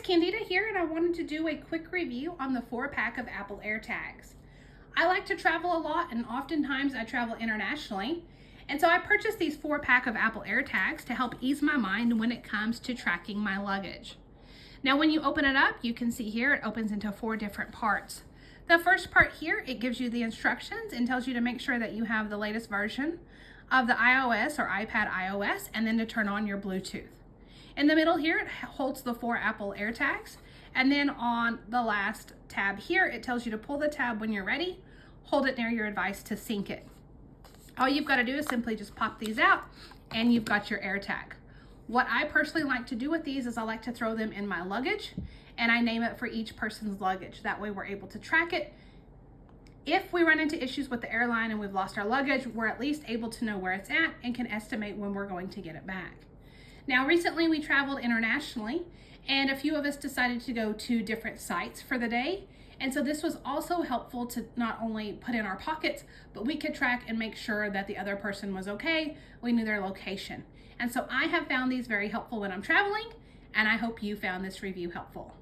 Candida here, and I wanted to do a quick review on the 4-pack of Apple AirTags. I like to travel a lot, and oftentimes I travel internationally, and so I purchased these 4-pack of Apple AirTags to help ease my mind when it comes to tracking my luggage. Now when you open it up, you can see here it opens into 4 different parts. The first part here, it gives you the instructions and tells you to make sure that you have the latest version of the iOS or iPad iOS, and then to turn on your Bluetooth. In the middle here, it holds the 4 Apple AirTags, and then on the last tab here, it tells you to pull the tab when you're ready, hold it near your device to sync it. All you've got to do is simply just pop these out, and you've got your AirTag. What I personally like to do with these is I like to throw them in my luggage, and I name it for each person's luggage. That way we're able to track it. If we run into issues with the airline and we've lost our luggage, we're at least able to know where it's at and can estimate when we're going to get it back. Now, recently we traveled internationally, and a few of us decided to go to different sites for the day. And so this was also helpful to not only put in our pockets, but we could track and make sure that the other person was okay. We knew their location. And so I have found these very helpful when I'm traveling, and I hope you found this review helpful.